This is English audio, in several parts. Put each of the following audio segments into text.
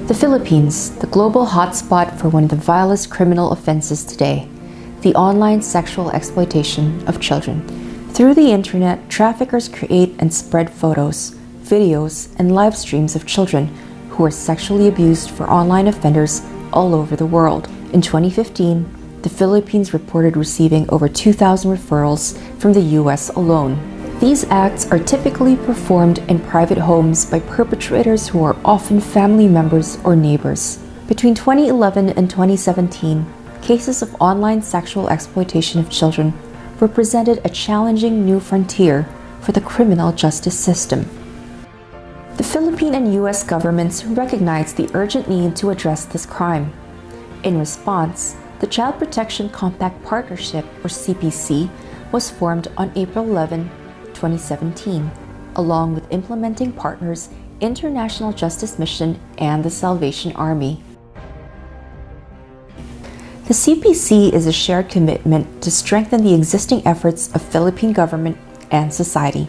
The Philippines, the global hotspot for one of the vilest criminal offenses today, the online sexual exploitation of children. Through the internet, traffickers create and spread photos, videos, and live streams of children who are sexually abused for online offenders all over the world. In 2015, the Philippines reported receiving over 2,000 referrals from the US alone. These acts are typically performed in private homes by perpetrators who are often family members or neighbors. Between 2011 and 2017, cases of online sexual exploitation of children represented a challenging new frontier for the criminal justice system. The Philippine and US governments recognized the urgent need to address this crime. In response, the Child Protection Compact Partnership, or CPC, was formed on April 11, 2017, along with implementing partners International Justice Mission and the Salvation Army. The CPC is a shared commitment to strengthen the existing efforts of Philippine government and society.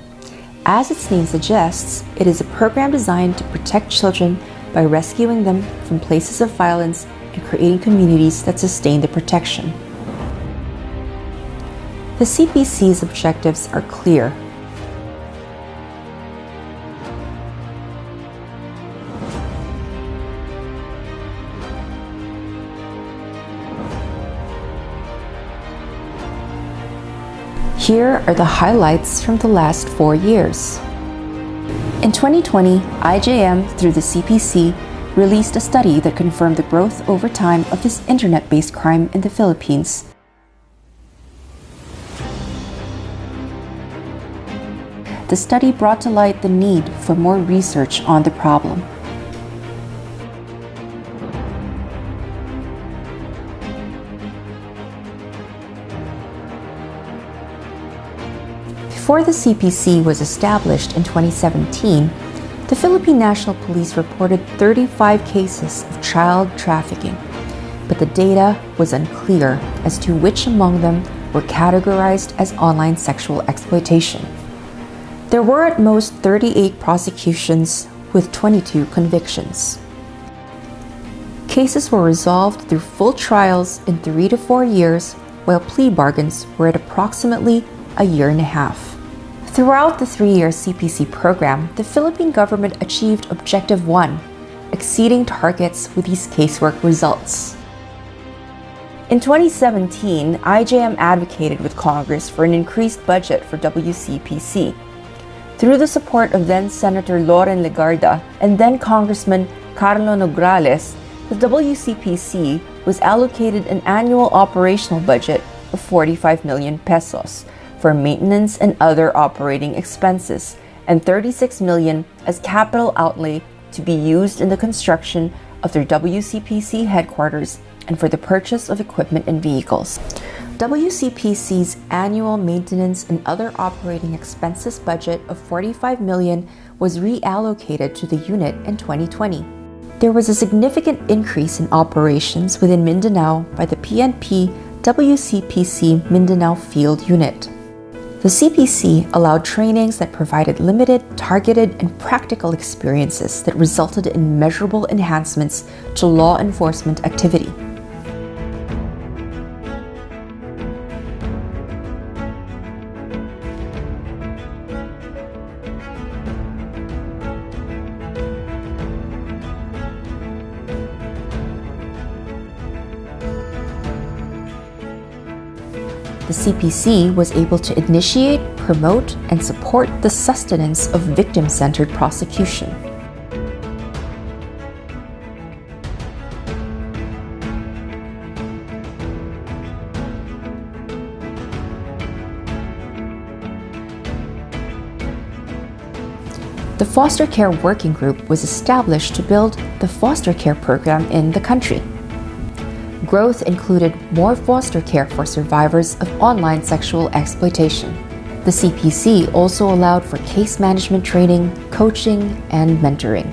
As its name suggests, it is a program designed to protect children by rescuing them from places of violence and creating communities that sustain the protection. The CPC's objectives are clear. Here are the highlights from the last 4 years. In 2020, IJM, through the CPC, released a study that confirmed the growth over time of this internet-based crime in the Philippines. The study brought to light the need for more research on the problem. Before the CPC was established in 2017, the Philippine National Police reported 35 cases of child trafficking, but the data was unclear as to which among them were categorized as online sexual exploitation. There were at most 38 prosecutions with 22 convictions. Cases were resolved through full trials in 3 to 4 years, while plea bargains were at approximately a year and a half. Throughout the 3-year CPC program, the Philippine government achieved Objective 1, exceeding targets with these casework results. In 2017, IJM advocated with Congress for an increased budget for WCPC. Through the support of then-Senator Loren Legarda and then-Congressman Carlo Nograles, the WCPC was allocated an annual operational budget of 45 million pesos for maintenance and other operating expenses, and 36 million as capital outlay to be used in the construction of their WCPC headquarters and for the purchase of equipment and vehicles. WCPC's annual maintenance and other operating expenses budget of 45 million was reallocated to the unit in 2020. There was a significant increase in operations within Mindanao by the PNP WCPC Mindanao Field Unit. The CPC allowed trainings that provided limited, targeted, and practical experiences that resulted in measurable enhancements to law enforcement activity. The CPC was able to initiate, promote, and support the sustenance of victim-centered prosecution. The Foster Care Working Group was established to build the foster care program in the country. Growth included more foster care for survivors of online sexual exploitation. The CPC also allowed for case management training, coaching, and mentoring.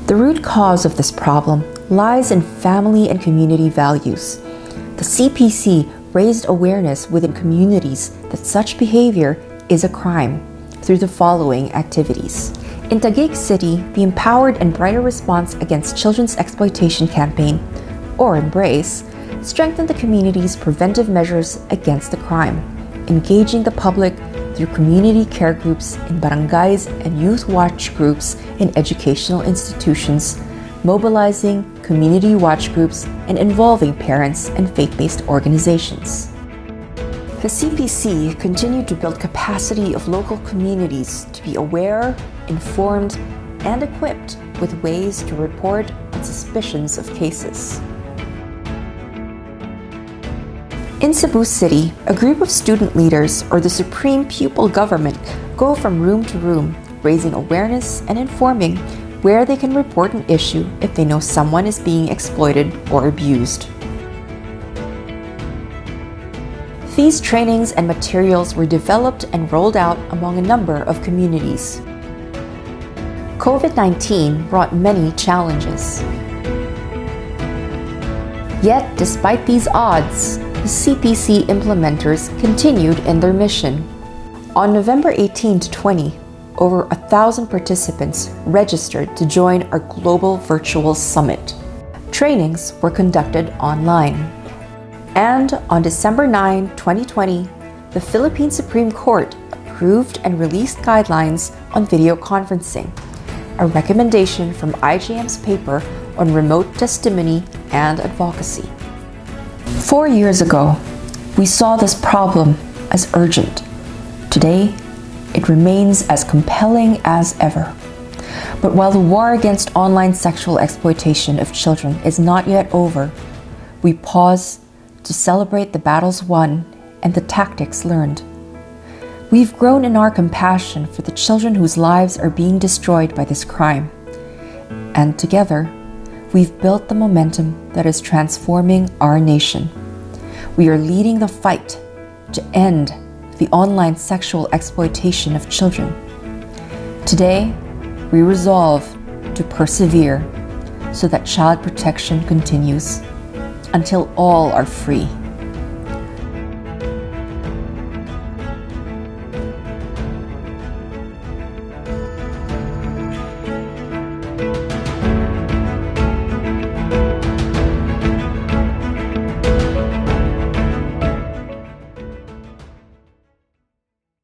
The root cause of this problem lies in family and community values. The CPC raised awareness within communities that such behavior is a crime through the following activities. In Taguig City, the Empowered and Brighter Response Against Children's Exploitation campaign, or EMBRACE, strengthened the community's preventive measures against the crime, engaging the public through community care groups in barangays and youth watch groups in educational institutions, mobilizing community watch groups, and involving parents and faith-based organizations. The CPC continued to build capacity of local communities to be aware, informed, and equipped with ways to report on suspicions of cases. In Cebu City, a group of student leaders, or the Supreme Pupil Government, go from room to room, raising awareness and informing where they can report an issue if they know someone is being exploited or abused. These trainings and materials were developed and rolled out among a number of communities. COVID-19 brought many challenges. Yet, despite these odds, the CPC implementers continued in their mission. On November 18 to 20, over 1,000 participants registered to join our global virtual summit. Trainings were conducted online. And on December 9, 2020, the Philippine Supreme Court approved and released guidelines on video conferencing, a recommendation from IJM's paper on remote testimony and advocacy. 4 years ago, we saw this problem as urgent. Today, it remains as compelling as ever. But while the war against online sexual exploitation of children is not yet over, we pause to celebrate the battles won and the tactics learned. We've grown in our compassion for the children whose lives are being destroyed by this crime. And together, we've built the momentum that is transforming our nation. We are leading the fight to end the online sexual exploitation of children. Today, we resolve to persevere so that child protection continues until all are free.